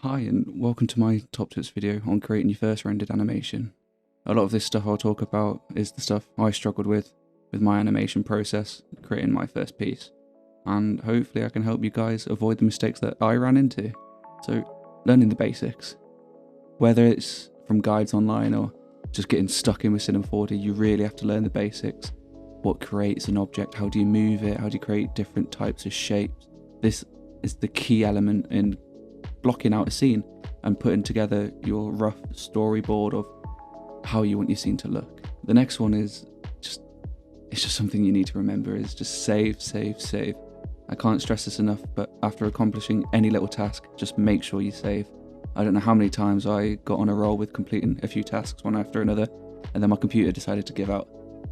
Hi and welcome to my top tips video on creating your first rendered animation. A lot of this stuff I'll talk about is the stuff I struggled with my animation process, creating my first piece. And hopefully I can help you guys avoid the mistakes that I ran into. So, learning the basics. Whether it's from guides online or just getting stuck in with Cinema 4D, you really have to learn the basics. What creates an object, how do you move it, how do you create different types of shapes. This is the key element in blocking out a scene and putting together your rough storyboard of how you want your scene to look. The next one is it's just something you need to remember is just save. I can't stress this enough, but after accomplishing any little task, just make sure you save. I don't know how many times I got on a roll with completing a few tasks one after another, and then my computer decided to give out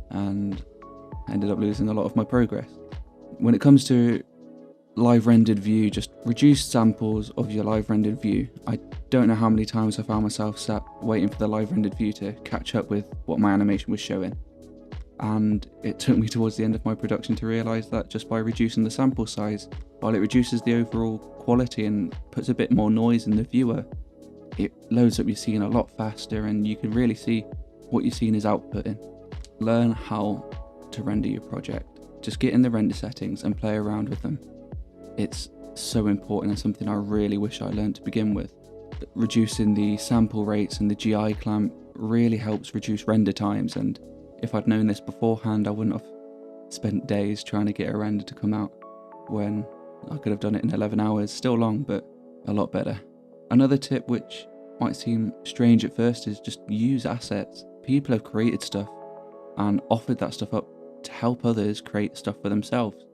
and I ended up losing a lot of my progress. When it comes to live rendered view, just reduce samples of your live rendered view. I don't know how many times I found myself sat waiting for the live rendered view to catch up with what my animation was showing. And it took me towards the end of my production to realise that just by reducing the sample size, while it reduces the overall quality and puts a bit more noise in the viewer, it loads up your scene a lot faster and you can really see what your scene is outputting. Learn how to render your project. Just get in the render settings and play around with them. It's so important and something I really wish I learned to begin with. Reducing the sample rates and the GI clamp really helps reduce render times, and if I'd known this beforehand I wouldn't have spent days trying to get a render to come out when I could have done it in 11 hours. Still long, but a lot better. Another tip which might seem strange at first is just use assets. People have created stuff and offered that stuff up to help others create stuff for themselves.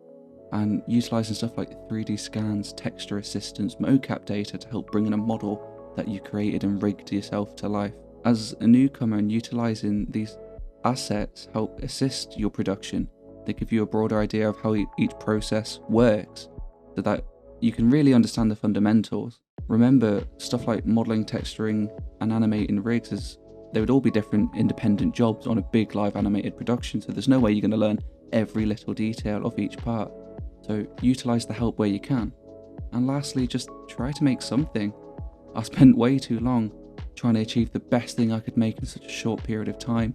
And utilising stuff like 3D scans, texture assistance, mocap data to help bring in a model that you created and rigged yourself to life. As a newcomer, and utilising these assets help assist your production. They give you a broader idea of how each process works so that you can really understand the fundamentals. Remember, stuff like modelling, texturing and animating rigs, they would all be different independent jobs on a big live animated production, so there's no way you're going to learn every little detail of each part. So utilise the help where you can. And lastly, just try to make something. I spent way too long trying to achieve the best thing I could make in such a short period of time,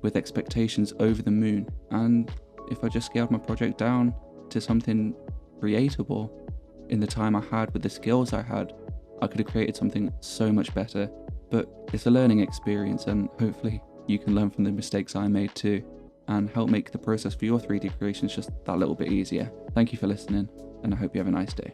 with expectations over the moon. And if I just scaled my project down to something creatable in the time I had with the skills I had, I could have created something so much better. But it's a learning experience, and hopefully you can learn from the mistakes I made too, and help make the process for your 3D creations just that little bit easier. Thank you for listening, and I hope you have a nice day.